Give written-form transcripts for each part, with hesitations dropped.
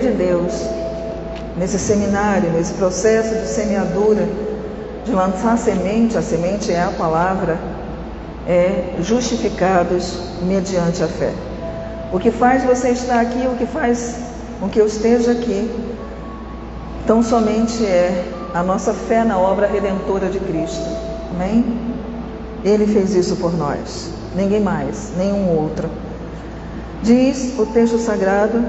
de Deus, nesse seminário, nesse processo de semeadura, de lançar semente, a semente é a palavra, justificados mediante a fé. O que faz você estar aqui, o que faz com que eu esteja aqui, tão somente é a nossa fé na obra redentora de Cristo. Amém? Ele fez isso por nós, ninguém mais, nenhum outro. Diz o texto sagrado,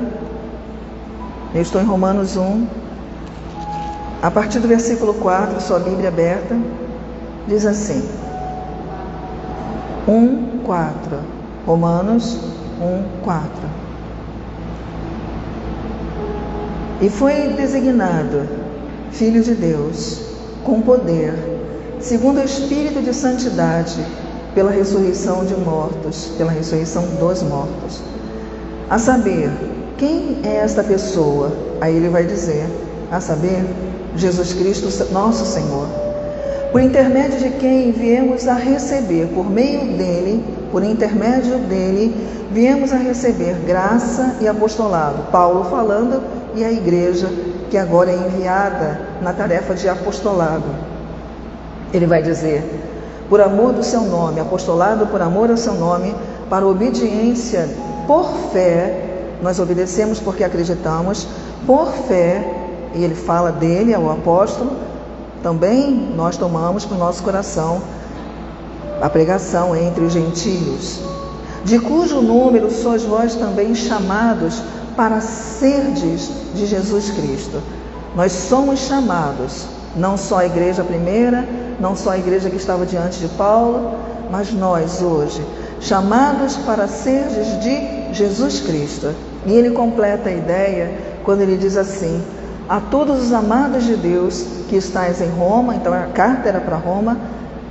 eu estou em Romanos 1, a partir do versículo 4, sua Bíblia aberta, diz assim, 1:4, Romanos 1:4. E foi designado Filho de Deus, com poder, segundo o Espírito de Santidade, pela ressurreição de mortos, pela ressurreição dos mortos. A saber, quem é esta pessoa? Aí ele vai dizer, a saber, Jesus Cristo, nosso Senhor, por intermédio de quem viemos a receber, por meio dele, por intermédio dele, viemos a receber graça e apostolado. Paulo falando e a igreja que agora é enviada na tarefa de apostolado. Ele vai dizer, por amor do seu nome, apostolado por amor ao seu nome, para obediência por fé, nós obedecemos porque acreditamos, por fé, e ele fala dele, ao apóstolo, também nós tomamos para o nosso coração a pregação entre os gentios, de cujo número sois vós também chamados para serdes de Jesus Cristo. Nós somos chamados, não só a igreja primeira, não só a igreja que estava diante de Paulo, mas nós hoje, chamados para serdes de Jesus Cristo. E ele completa a ideia quando ele diz assim, a todos os amados de Deus que estáis em Roma, então a carta era para Roma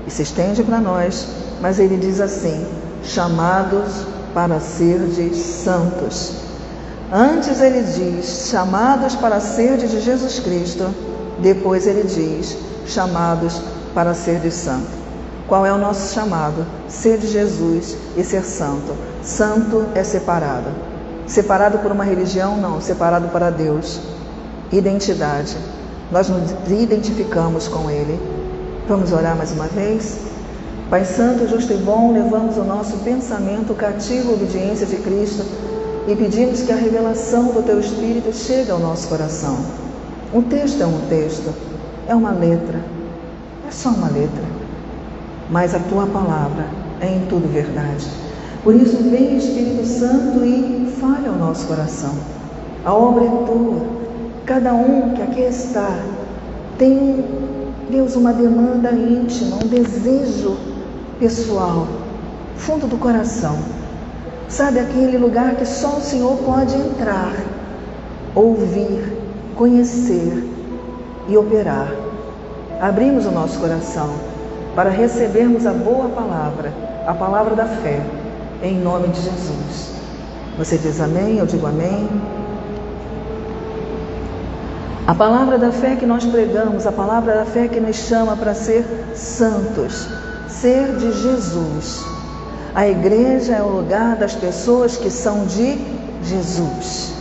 e se estende para nós, mas ele diz assim, chamados para serdes santos. Antes ele diz, chamados para serdes de Jesus Cristo, depois ele diz, chamados para serdes santo. Qual é o nosso chamado? Ser de Jesus e ser santo. Santo é separado. Separado por uma religião? Não, separado para Deus. Identidade. Nós nos identificamos com Ele. Vamos orar mais uma vez? Pai Santo, justo e bom, levamos o nosso pensamento cativo à obediência de Cristo e pedimos que a revelação do Teu Espírito chegue ao nosso coração. Um texto é um texto, é uma letra, é só uma letra, mas a Tua palavra é em tudo verdade. Por isso vem Espírito Santo e fale ao nosso coração. A obra é Tua. Cada um que aqui está tem, Deus, uma demanda íntima, um desejo pessoal, fundo do coração. Sabe, aquele lugar que só o Senhor pode entrar, ouvir, conhecer e operar. Abrimos o nosso coração para recebermos a boa palavra, a palavra da fé, em nome de Jesus. Você diz amém? Eu digo amém. A palavra da fé que nós pregamos, a palavra da fé que nos chama para ser santos, ser de Jesus. A igreja é o lugar das pessoas que são de Jesus.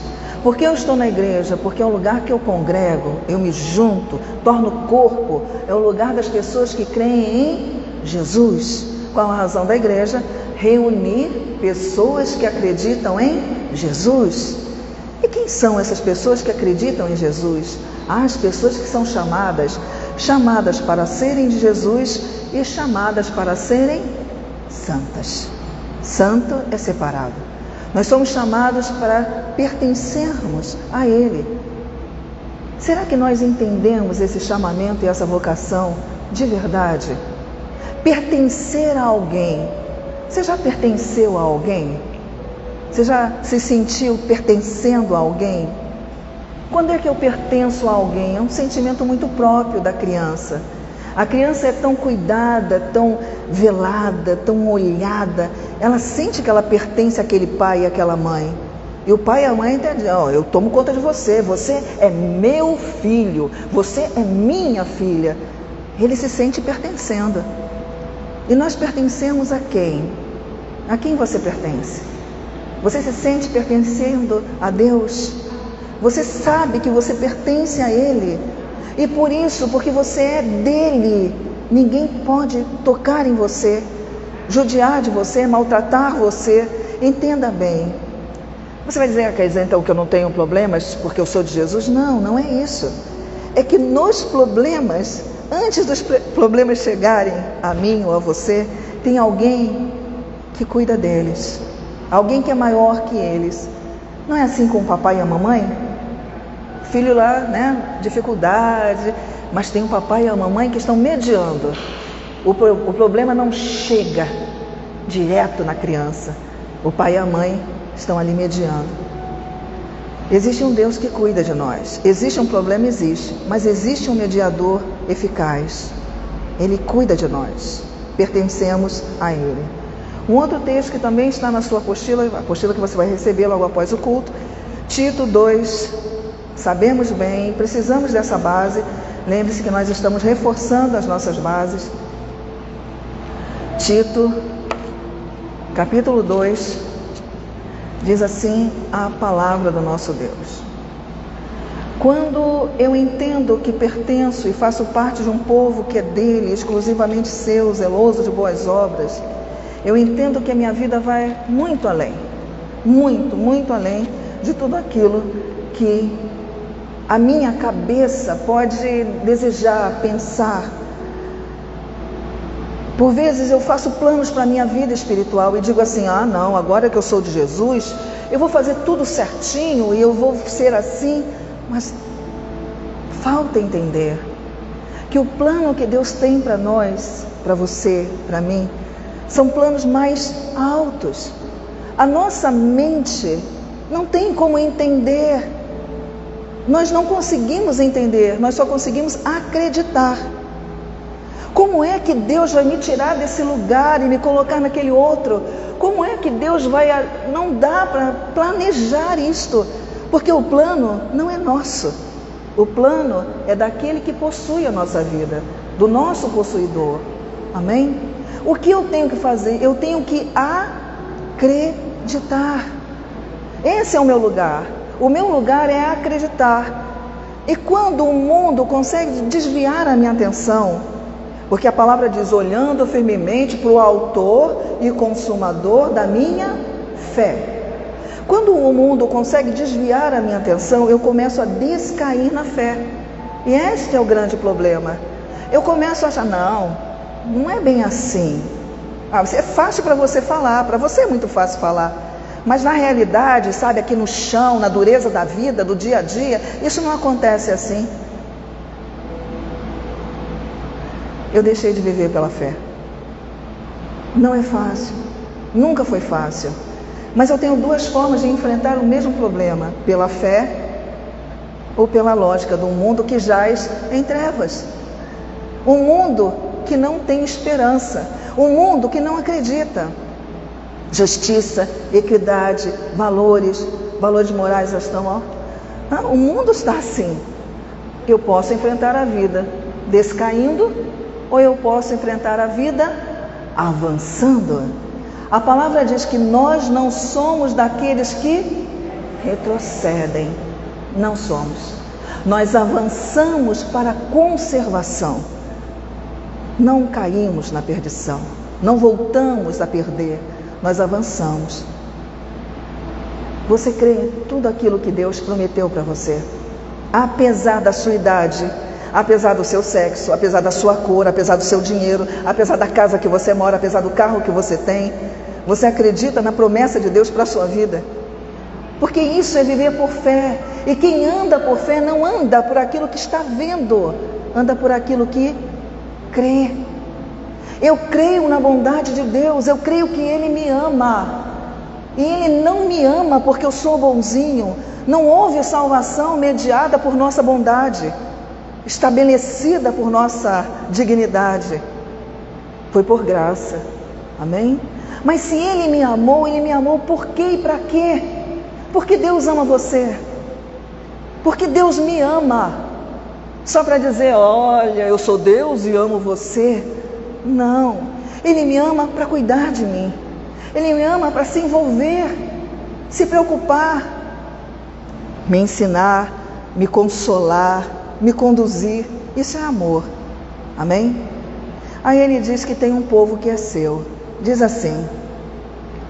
Por que eu estou na igreja? Porque é o lugar que eu congrego, eu me junto, torno corpo. É o lugar das pessoas que creem em Jesus. Qual a razão da igreja? Reunir pessoas que acreditam em Jesus. E quem são essas pessoas que acreditam em Jesus? As pessoas que são chamadas para serem de Jesus e chamadas para serem santas. Santo é separado. Nós somos chamados para pertencermos a Ele. Será que nós entendemos esse chamamento e essa vocação de verdade? Pertencer a alguém. Você já pertenceu a alguém? Você já se sentiu pertencendo a alguém? Quando é que eu pertenço a alguém? É um sentimento muito próprio da criança. A criança é tão cuidada, tão velada, tão olhada. Ela sente que ela pertence àquele pai e àquela mãe. E o pai e a mãe entendem, eu tomo conta de você, você é meu filho, você é minha filha. Ele se sente pertencendo. E nós pertencemos a quem? A quem você pertence? Você se sente pertencendo a Deus? Você sabe que você pertence a Ele. E por isso, porque você é dele, ninguém pode tocar em você, judiar de você, maltratar você. Entenda bem. Você vai dizer, quer dizer então que eu não tenho problemas porque eu sou de Jesus? Não, não é isso. É que nos problemas, antes dos problemas chegarem a mim ou a você, tem alguém que cuida deles. Alguém que é maior que eles. Não é assim com o papai e a mamãe? Filho lá, né, dificuldade, mas tem o papai e a mamãe que estão mediando. O problema não chega direto na criança. O pai e a mãe estão ali mediando. Existe um Deus que cuida de nós. Existe um problema, existe, mas existe um mediador eficaz. Ele cuida de nós. Pertencemos a Ele. Um outro texto que também está na sua apostila, a apostila que você vai receber logo após o culto, Tito 2, sabemos bem, precisamos dessa base. Lembre-se que nós estamos reforçando as nossas bases. Tito, capítulo 2, diz assim a palavra do nosso Deus. Quando eu entendo que pertenço e faço parte de um povo que é dele, exclusivamente seu, zeloso de boas obras, eu entendo que a minha vida vai muito além, muito além de tudo aquilo que a minha cabeça pode desejar, pensar. Por vezes eu faço planos para a minha vida espiritual e digo assim, não, agora que eu sou de Jesus, eu vou fazer tudo certinho e eu vou ser assim. Mas falta entender que o plano que Deus tem para nós, para você, para mim, são planos mais altos. A nossa mente não tem como entender. Nós não conseguimos entender, nós só conseguimos acreditar. Como é que Deus vai me tirar desse lugar e me colocar naquele outro? Como é que Deus vai... Não dá para planejar isto, porque o plano não é nosso. O plano é daquele que possui a nossa vida, do nosso possuidor. Amém? O que eu tenho que fazer? Eu tenho que acreditar. Esse é o meu lugar. O meu lugar é acreditar. E quando o mundo consegue desviar a minha atenção, porque a palavra diz, olhando firmemente para o autor e consumador da minha fé. Quando o mundo consegue desviar a minha atenção, eu começo a descair na fé. E este é o grande problema. Eu começo a achar, não é bem assim. É fácil para você falar, para você é muito fácil falar. Mas na realidade, sabe, aqui no chão, na dureza da vida, do dia a dia, isso não acontece assim. Eu deixei de viver pela fé. Não é fácil, nunca foi fácil. Mas eu tenho duas formas de enfrentar o mesmo problema: pela fé ou pela lógica do mundo que jaz em trevas. Um mundo que não tem esperança, um mundo que não acredita. Justiça, equidade, valores morais já estão, o mundo está assim. Eu posso enfrentar a vida descaindo, ou eu posso enfrentar a vida avançando. A palavra diz que nós não somos daqueles que retrocedem. Não somos. Nós avançamos para a conservação. Não caímos na perdição. Não voltamos a perder. Nós avançamos. Você crê em tudo aquilo que Deus prometeu para você? Apesar da sua idade, apesar do seu sexo, apesar da sua cor, apesar do seu dinheiro, apesar da casa que você mora, apesar do carro que você tem, você acredita na promessa de Deus para a sua vida? Porque isso é viver por fé. E quem anda por fé não anda por aquilo que está vendo, anda por aquilo que crê. Eu creio na bondade de Deus, eu creio que Ele me ama. E Ele não me ama porque eu sou bonzinho. Não houve salvação mediada por nossa bondade, estabelecida por nossa dignidade. Foi por graça. Amém? Mas se Ele me amou por quê e para quê? Porque Deus ama você. Porque Deus me ama. Só para dizer, olha, eu sou Deus e amo você. Não. Ele me ama para cuidar de mim. Ele me ama para se envolver, se preocupar. me ensinar, me consolar, me conduzir. Isso é amor. Amém? Aí ele diz que tem um povo que é seu. Diz assim,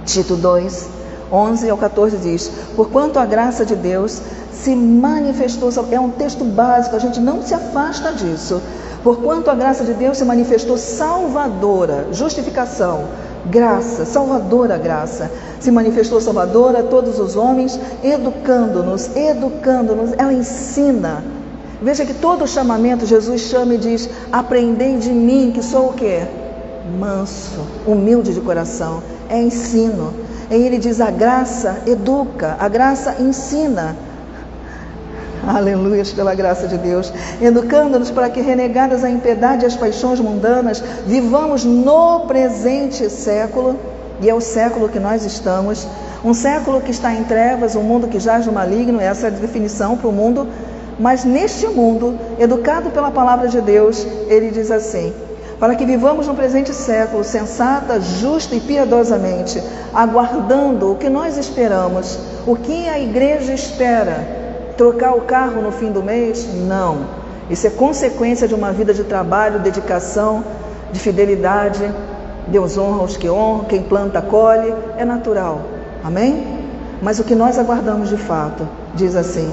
Tito 2, 11 ao 14 diz: porquanto a graça de Deus se manifestou, é um texto básico, a gente não se afasta disso. Porquanto a graça de Deus se manifestou salvadora, justificação, graça, salvadora graça, se manifestou salvadora a todos os homens, educando-nos, ela ensina. Veja que todo chamamento Jesus chama e diz: aprendei de mim, que sou o quê? Manso, humilde de coração, é ensino. E ele diz: a graça educa, a graça ensina. Aleluia, pela graça de Deus, educando-nos para que, renegadas a impiedade e as paixões mundanas, vivamos no presente século, e é o século que nós estamos, um século que está em trevas, um mundo que jaz no maligno, essa é a definição para o mundo, mas neste mundo, educado pela palavra de Deus, ele diz assim: para que vivamos no presente século, sensata, justa e piedosamente, aguardando o que nós esperamos. O que a igreja espera? Trocar o carro no fim do mês? Não. Isso é consequência de uma vida de trabalho, dedicação, de fidelidade. Deus honra os que honram, quem planta colhe, é natural. Amém? Mas o que nós aguardamos de fato, diz assim: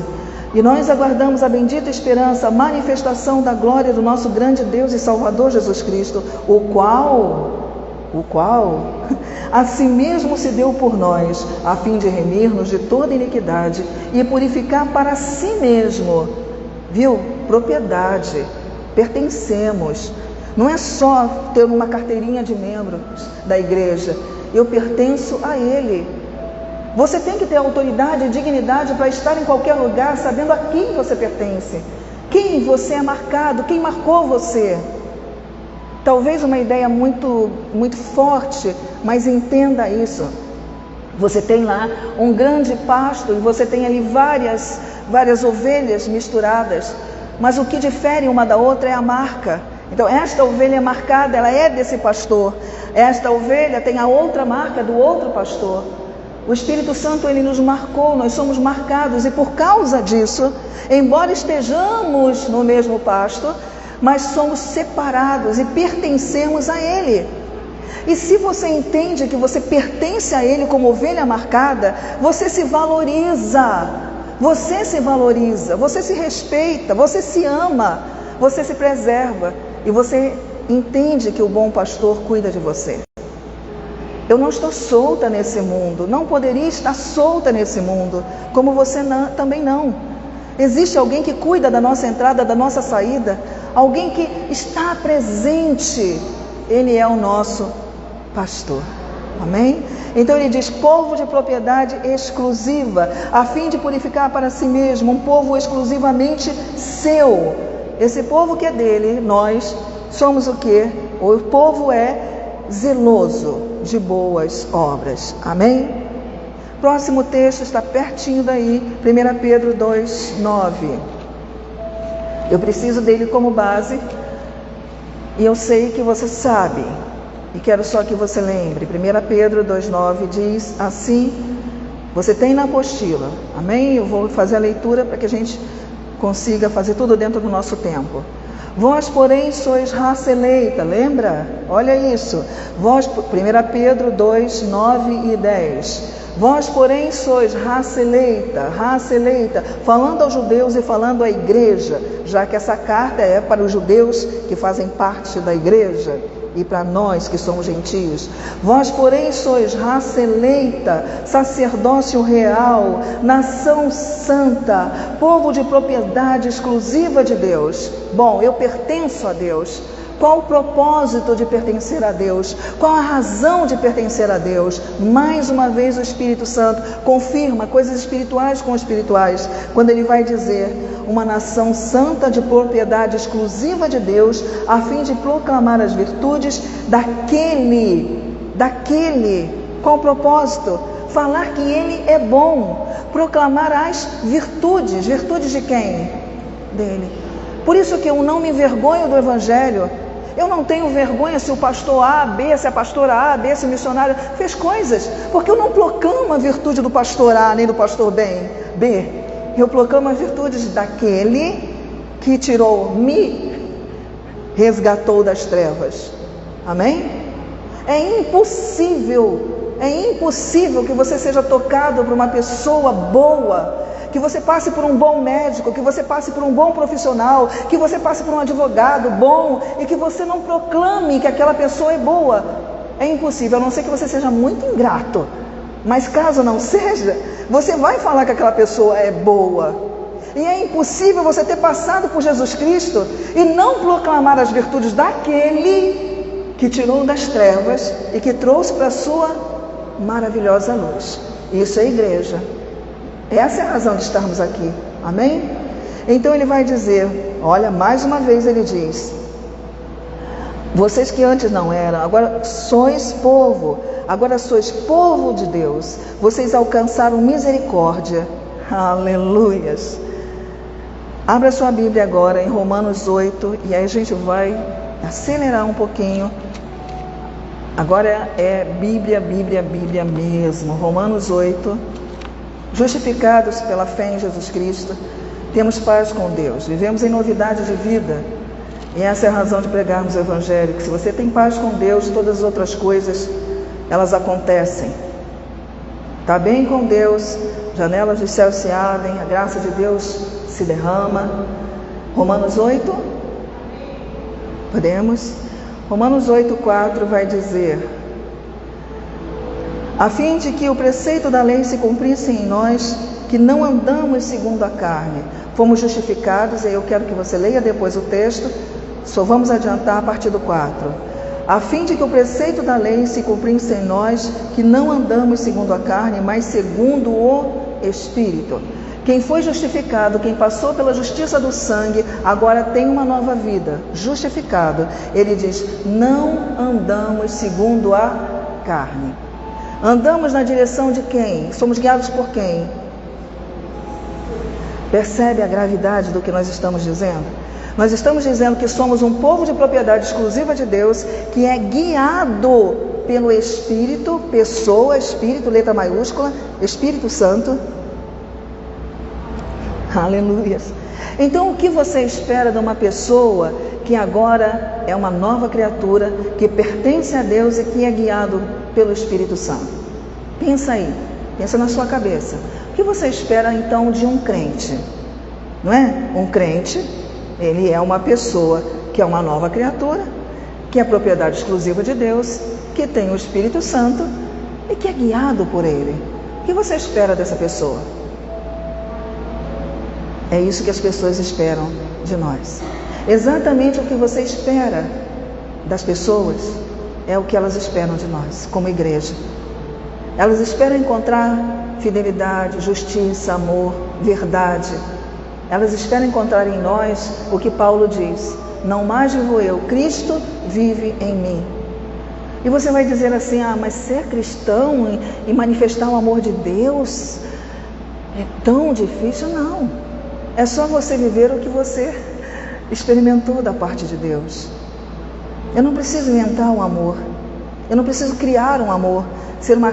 e nós aguardamos a bendita esperança, a manifestação da glória do nosso grande Deus e Salvador Jesus Cristo, o qual a si mesmo se deu por nós, a fim de remir-nos de toda iniquidade e purificar para si mesmo, viu? Propriedade, pertencemos. Não é só ter uma carteirinha de membros da igreja, eu pertenço a Ele. Você tem que ter autoridade e dignidade para estar em qualquer lugar, sabendo a quem você pertence, quem você é marcado, quem marcou você. Talvez uma ideia muito forte, mas entenda isso. Você tem lá um grande pasto e você tem ali várias ovelhas misturadas, mas o que difere uma da outra é a marca. Então, esta ovelha é marcada, ela é desse pastor. Esta ovelha tem a outra marca do outro pastor. O Espírito Santo, ele nos marcou, nós somos marcados, e por causa disso, embora estejamos no mesmo pasto, mas somos separados e pertencemos a Ele. E se você entende que você pertence a Ele como ovelha marcada, você se valoriza, você se respeita, você se ama, você se preserva, e você entende que o bom pastor cuida de você. Eu não estou solta nesse mundo, não poderia estar solta nesse mundo, como você também não. Existe alguém que cuida da nossa entrada, da nossa saída, alguém que está presente. Ele é o nosso pastor. Amém? Então ele diz: povo de propriedade exclusiva, a fim de purificar para si mesmo, um povo exclusivamente seu. Esse povo que é dele, nós somos o quê? O povo é zeloso de boas obras. Amém? Próximo texto está pertinho daí, 1 Pedro 2, 9. Eu preciso dele como base, e eu sei que você sabe, e quero só que você lembre. 1 Pedro 2, 9 diz assim, você tem na apostila, amém? Eu vou fazer a leitura para que a gente consiga fazer tudo dentro do nosso tempo. Vós, porém, sois raça eleita, lembra? Olha isso. Vós, 1 Pedro 2, 9 e 10. Vós, porém, sois raça eleita, falando aos judeus e falando à igreja, já que essa carta é para os judeus que fazem parte da igreja e para nós que somos gentios. Vós, porém, sois raça eleita, sacerdócio real, nação santa, povo de propriedade exclusiva de Deus. Bom, eu pertenço a Deus. Qual o propósito de pertencer a Deus? Qual a razão de pertencer a Deus? Mais uma vez o Espírito Santo confirma coisas espirituais com espirituais, quando ele vai dizer: uma nação santa de propriedade exclusiva de Deus, a fim de proclamar as virtudes daquele. Qual o propósito? Falar que ele é bom, proclamar as virtudes. Virtudes de quem? Dele. Por isso que eu não me envergonho do Evangelho. Eu não tenho vergonha se o pastor A, B, se a pastora A, B, se o missionário fez coisas, porque eu não proclamo a virtude do pastor A nem do pastor B. Eu proclamo as virtudes daquele que me resgatou das trevas. Amém? É impossível que você seja tocado por uma pessoa boa, que você passe por um bom médico, que você passe por um bom profissional, que você passe por um advogado bom e que você não proclame que aquela pessoa é boa. É impossível, a não ser que você seja muito ingrato. Mas caso não seja, você vai falar que aquela pessoa é boa. E é impossível você ter passado por Jesus Cristo e não proclamar as virtudes daquele que tirou das trevas e que trouxe para a sua maravilhosa luz. Isso é igreja. Essa é a razão de estarmos aqui. Amém? Então ele vai dizer, olha, mais uma vez ele diz: vocês que antes não eram, agora sois povo, agora sois povo de Deus. Vocês alcançaram misericórdia. Aleluias. Abra sua Bíblia agora em Romanos 8, e aí a gente vai acelerar um pouquinho. Agora é Bíblia mesmo. Romanos 8. Justificados pela fé em Jesus Cristo, temos paz com Deus, vivemos em novidade de vida. E essa é a razão de pregarmos o Evangelho, que se você tem paz com Deus, todas as outras coisas, elas acontecem. Está bem com Deus, janelas dos céus se abrem, a graça de Deus se derrama. Romanos 8, podemos? Romanos 8,4 vai dizer: a fim de que o preceito da lei se cumprisse em nós, que não andamos segundo a carne, fomos justificados. E eu quero que você leia depois o texto, só vamos adiantar a partir do 4. A fim de que o preceito da lei se cumprisse em nós, que não andamos segundo a carne, mas segundo o Espírito. Quem foi justificado, quem passou pela justiça do sangue, agora tem uma nova vida, justificado. Ele diz, não andamos segundo a carne. Andamos na direção de quem? Somos guiados por quem? Percebe a gravidade do que nós estamos dizendo? Nós estamos dizendo que somos um povo de propriedade exclusiva de Deus, que é guiado pelo Espírito, pessoa, Espírito, letra maiúscula, Espírito Santo. Aleluia. Então, o que você espera de uma pessoa que agora é uma nova criatura, que pertence a Deus e que é guiado pelo Espírito Santo? Pensa aí, pensa na sua cabeça. O que você espera então de um crente? Não é? Um crente, ele é uma pessoa que é uma nova criatura, que é propriedade exclusiva de Deus, que tem o Espírito Santo e que é guiado por Ele. O que você espera dessa pessoa? É isso que as pessoas esperam de nós. Exatamente o que você espera das pessoas é o que elas esperam de nós, como igreja. Elas esperam encontrar fidelidade, justiça, amor, verdade. Elas esperam encontrar em nós o que Paulo diz: não mais vivo eu, Cristo vive em mim. E você vai dizer assim, mas ser cristão e manifestar o amor de Deus é tão difícil? Não. É só você viver o que você experimentou da parte de Deus. Eu não preciso inventar um amor. Eu não preciso criar um amor, ser uma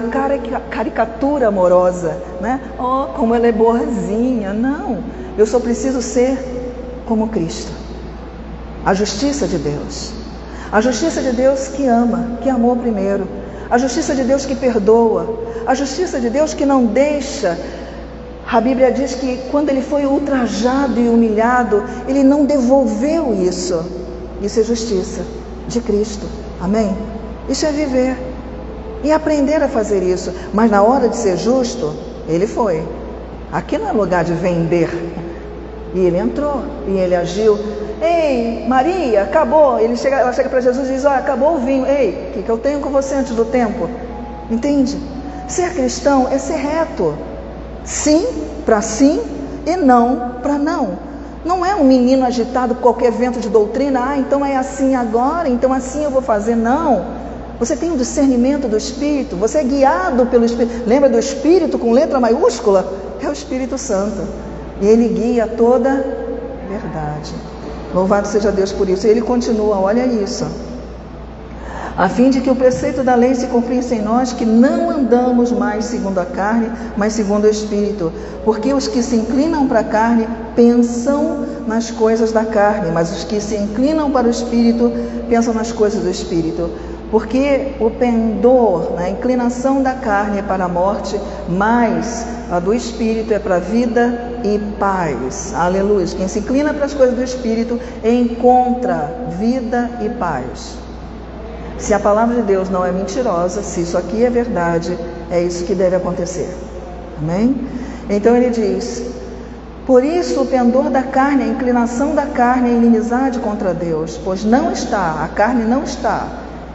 caricatura amorosa, né? Oh, como ela é boazinha. Não. Eu só preciso ser como Cristo. A justiça de Deus. A justiça de Deus que ama, que amou primeiro. A justiça de Deus que perdoa. A justiça de Deus que não deixa. A Bíblia diz que quando ele foi ultrajado e humilhado, ele não devolveu isso. Isso é justiça de Cristo. Amém? Isso é viver e aprender a fazer isso. Mas na hora de ser justo, ele foi. Aqui não é lugar de vender. E ele entrou e ele agiu. Ei, Maria, acabou. Ela chega para Jesus e diz, acabou o vinho. Ei, o que eu tenho com você antes do tempo? Entende? Ser cristão é ser reto. Sim para sim e não para não. Não é um menino agitado com qualquer vento de doutrina. Então é assim agora, então assim eu vou fazer. Não. Você tem um discernimento do Espírito. Você é guiado pelo Espírito. Lembra do Espírito com letra maiúscula? É o Espírito Santo. E ele guia toda verdade. Louvado seja Deus por isso. E ele continua, olha isso. a fim de que o preceito da lei se cumprisse em nós, que não andamos mais segundo a carne, mas segundo o Espírito. Porque os que se inclinam para a carne pensam nas coisas da carne, mas os que se inclinam para o Espírito pensam nas coisas do Espírito. Porque o pendor, a inclinação da carne é para a morte, mas a do Espírito é para a vida e paz. Aleluia. Quem se inclina para as coisas do Espírito encontra vida e paz. Se a palavra de Deus não é mentirosa, se isso aqui é verdade, é isso que deve acontecer. Amém? Então ele diz: por isso o pendor da carne, a inclinação da carne é inimizade contra Deus, pois não está, a carne não está.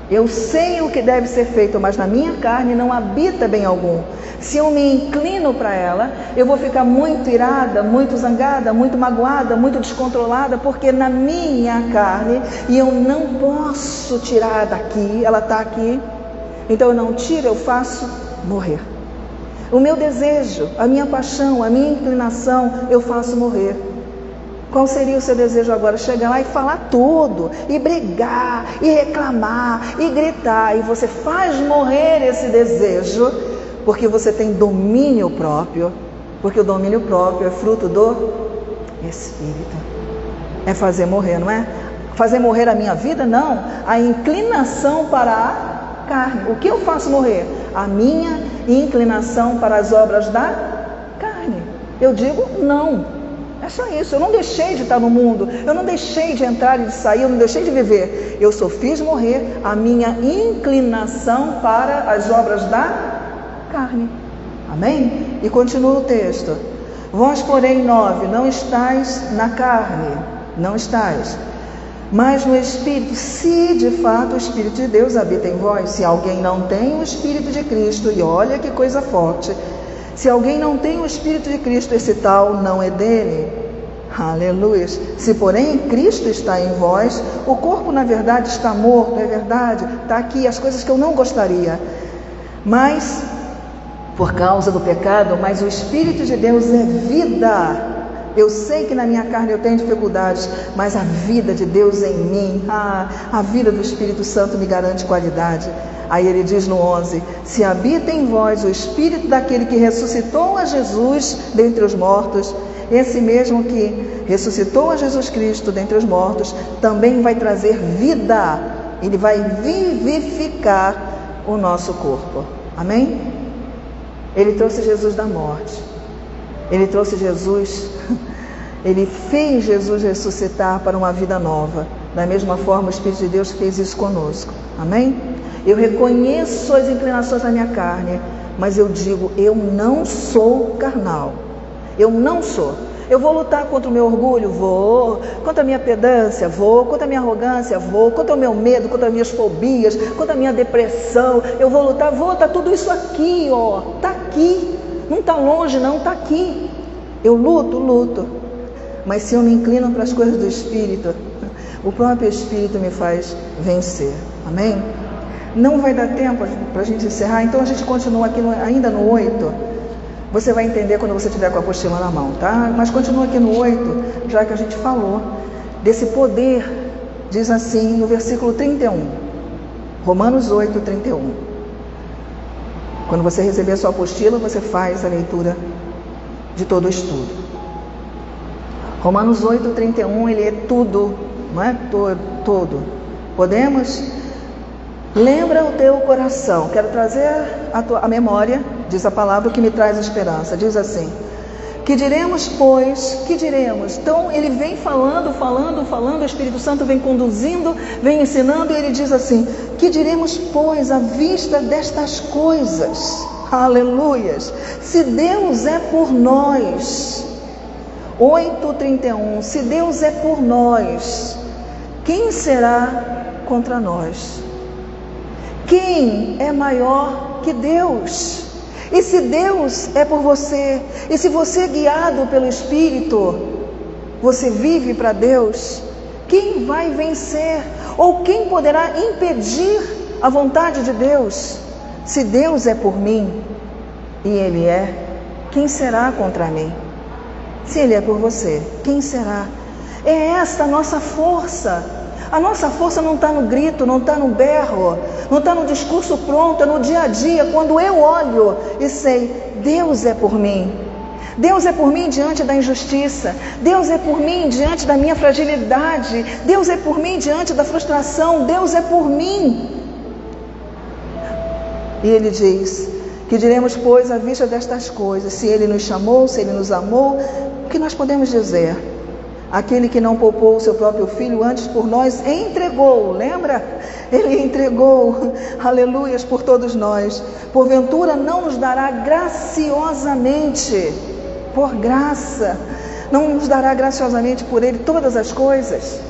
Eu sei o que deve ser feito, mas na minha carne não habita bem algum. Se eu me inclino para ela, eu vou ficar muito irada, muito zangada, muito magoada, muito descontrolada, porque na minha carne, e eu não posso tirar daqui, ela está aqui, então eu não tiro, eu faço morrer. O meu desejo, a minha paixão, a minha inclinação, eu faço morrer. Qual seria o seu desejo agora? Chegar lá e falar tudo, e brigar, e reclamar, e gritar, e você faz morrer esse desejo, porque você tem domínio próprio, porque o domínio próprio é fruto do Espírito. É fazer morrer, não é? Fazer morrer a minha vida? Não. A inclinação para a carne. O que eu faço morrer? A minha inclinação para as obras da carne. Eu digo não. É só isso, eu não deixei de estar no mundo, eu não deixei de entrar e de sair, eu não deixei de viver. Eu só fiz morrer a minha inclinação para as obras da carne. Amém? E continua o texto. Vós, porém, 9, não estáis na carne, não estáis, mas no Espírito, se de fato o Espírito de Deus habita em vós. Se alguém não tem o Espírito de Cristo, e olha que coisa forte, se alguém não tem o Espírito de Cristo, esse tal não é dele. Aleluia. Se porém Cristo está em vós, o corpo na verdade está morto, é verdade, está aqui as coisas que eu não gostaria, mas por causa do pecado, mas o Espírito de Deus é vida. Eu sei que na minha carne eu tenho dificuldades, mas a vida de Deus em mim, a vida do Espírito Santo me garante qualidade. Aí ele diz no 11, se habita em vós o Espírito daquele que ressuscitou a Jesus dentre os mortos, esse mesmo que ressuscitou a Jesus Cristo dentre os mortos, também vai trazer vida, ele vai vivificar o nosso corpo. Amém? Ele trouxe Jesus da morte, ele trouxe Jesus, ele fez Jesus ressuscitar para uma vida nova. Da mesma forma o Espírito de Deus fez isso conosco. Amém? Eu reconheço as inclinações da minha carne, mas eu digo, eu não sou carnal. Eu não sou. Eu vou lutar contra o meu orgulho? Vou. Contra a minha pedância? Vou. Contra a minha arrogância? Vou. Contra o meu medo? Contra as minhas fobias? Contra a minha depressão? Eu vou lutar? Vou. Está tudo isso aqui, ó. Está aqui. Não está longe, não. Está aqui. Eu luto. Mas se eu me inclino para as coisas do Espírito, o próprio Espírito me faz vencer. Amém? Não vai dar tempo para a gente encerrar, então a gente continua aqui ainda no 8. Você vai entender quando você estiver com a apostila na mão, tá? Mas continua aqui no 8, já que a gente falou desse poder. Diz assim no versículo 31, Romanos 8, 31. Quando você receber a sua apostila, você faz a leitura de todo o estudo. Romanos 8, 31, ele é tudo, não é? Todo. Podemos? Lembra o teu coração. Quero trazer a memória, diz a palavra, que me traz esperança. Diz assim, que diremos, pois, que diremos? Então ele vem falando, o Espírito Santo vem conduzindo, vem ensinando, e ele diz assim, que diremos, pois, à vista destas coisas? Aleluias! Se Deus é por nós, 8:31, se Deus é por nós, quem será contra nós? Quem é maior que Deus? E se Deus é por você, e se você é guiado pelo Espírito, você vive para Deus, quem vai vencer? Ou quem poderá impedir a vontade de Deus? Se Deus é por mim, e Ele é, quem será contra mim? Se Ele é por você, quem será? É esta a nossa força. A nossa força não está no grito, não está no berro, não está no discurso pronto, é no dia a dia, quando eu olho e sei, Deus é por mim. Deus é por mim diante da injustiça. Deus é por mim diante da minha fragilidade. Deus é por mim diante da frustração. Deus é por mim. E ele diz, que diremos, pois, à vista destas coisas, se ele nos chamou, se ele nos amou, o que nós podemos dizer? Aquele que não poupou o seu próprio filho, antes por nós entregou, lembra? Ele entregou, aleluias, por todos nós. Porventura não nos dará graciosamente, por graça, não nos dará graciosamente por ele todas as coisas?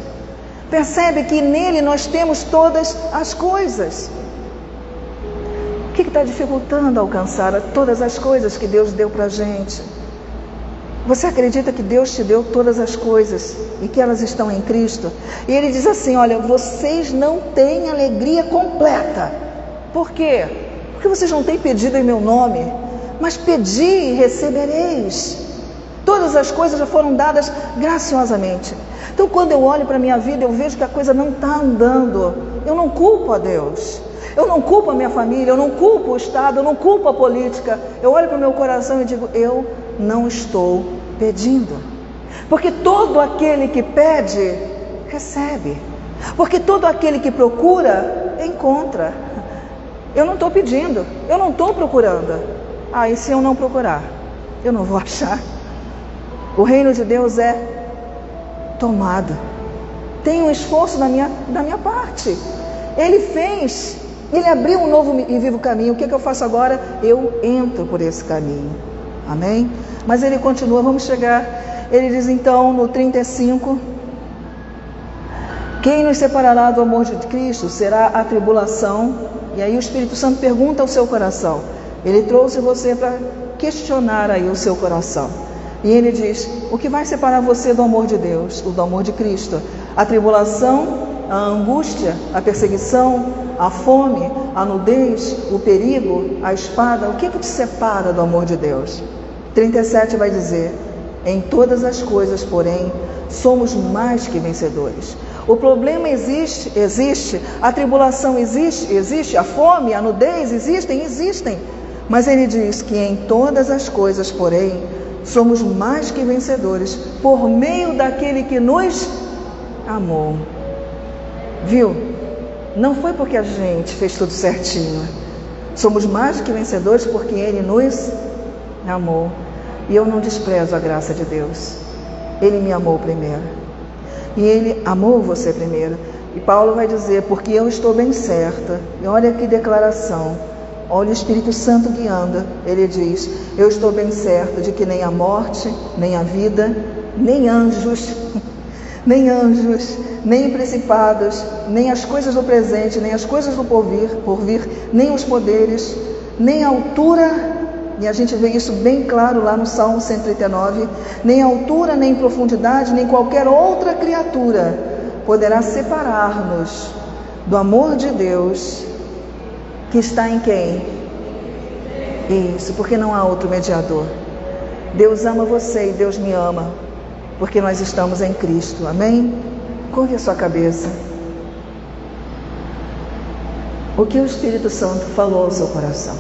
Percebe que nele nós temos todas as coisas. O que está dificultando alcançar todas as coisas que Deus deu para a gente? Você acredita que Deus te deu todas as coisas e que elas estão em Cristo? E ele diz assim, olha, vocês não têm alegria completa. Por quê? Porque vocês não têm pedido em meu nome, mas pedi e recebereis. Todas as coisas já foram dadas graciosamente. Então quando eu olho para a minha vida, eu vejo que a coisa não está andando. Eu não culpo a Deus. Eu não culpo a minha família, eu não culpo o Estado, eu não culpo a política. Eu olho para o meu coração e digo, eu não estou pedindo. Porque todo aquele que pede, recebe. Porque todo aquele que procura, encontra. Eu não estou pedindo, eu não estou procurando. Ah, e se eu não procurar? Eu não vou achar. O reino de Deus é tomado. Tem um esforço da minha parte. Ele fez, ele abriu um novo e vivo caminho. O que eu faço agora? Eu entro por esse caminho. Amém? Mas ele continua, vamos chegar. Ele diz então no 35, quem nos separará do amor de Cristo? Será a tribulação. E aí o Espírito Santo pergunta ao seu coração. Ele trouxe você para questionar aí o seu coração. E ele diz, o que vai separar você do amor de Deus? Do amor de Cristo? A tribulação, a angústia, a perseguição, a fome, a nudez, o perigo, a espada. O que te separa do amor de Deus? 37 vai dizer, em todas as coisas, porém, somos mais que vencedores. O problema existe, a tribulação existe, a fome, a nudez existem. Mas ele diz que em todas as coisas, porém, somos mais que vencedores por meio daquele que nos amou. Viu? Não foi porque a gente fez tudo certinho. Somos mais que vencedores porque ele nos amou. E eu não desprezo a graça de Deus. Ele me amou primeiro. E ele amou você primeiro. E Paulo vai dizer, porque eu estou bem certa. E olha que declaração. Olha o Espírito Santo guiando. Ele diz, eu estou bem certo de que nem a morte, nem a vida, nem anjos, nem principados, nem as coisas do presente, nem as coisas do porvir, nem os poderes, nem a altura, e a gente vê isso bem claro lá no Salmo 139, nem a altura, nem profundidade, nem qualquer outra criatura poderá separar-nos do amor de Deus que está em quem? Isso, porque não há outro mediador. Deus ama você e Deus me ama, porque nós estamos em Cristo, amém? Curve a sua cabeça. O que o Espírito Santo falou ao seu coração?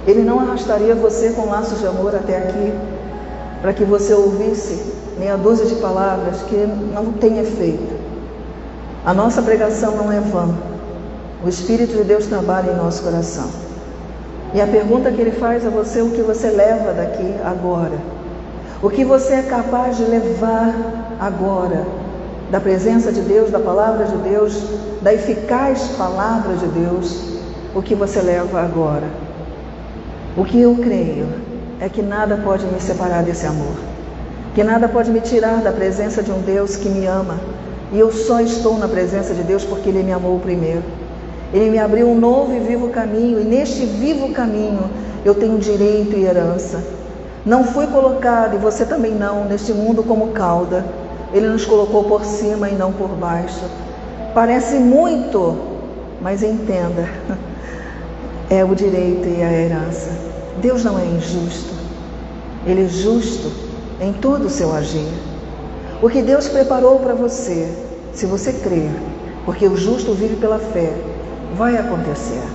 Ele não arrastaria você com laços de amor até aqui, para que você ouvisse meia dúzia de palavras que não tem efeito. A nossa pregação não é vã. O Espírito de Deus trabalha em nosso coração. E a pergunta que ele faz a você, o que você leva daqui agora? O que você é capaz de levar agora? Da presença de Deus, da palavra de Deus, da eficaz palavra de Deus, o que você leva agora? O que eu creio é que nada pode me separar desse amor, que nada pode me tirar da presença de um Deus que me ama, e eu só estou na presença de Deus porque Ele me amou primeiro. Ele me abriu um novo e vivo caminho, e neste vivo caminho eu tenho direito e herança. Não fui colocado, e você também não, neste mundo como cauda. Ele nos colocou por cima e não por baixo. Parece muito, mas entenda, é o direito e a herança. Deus não é injusto, Ele é justo em todo o seu agir. O que Deus preparou para você Se você crer, porque o justo vive pela fé, vai acontecer.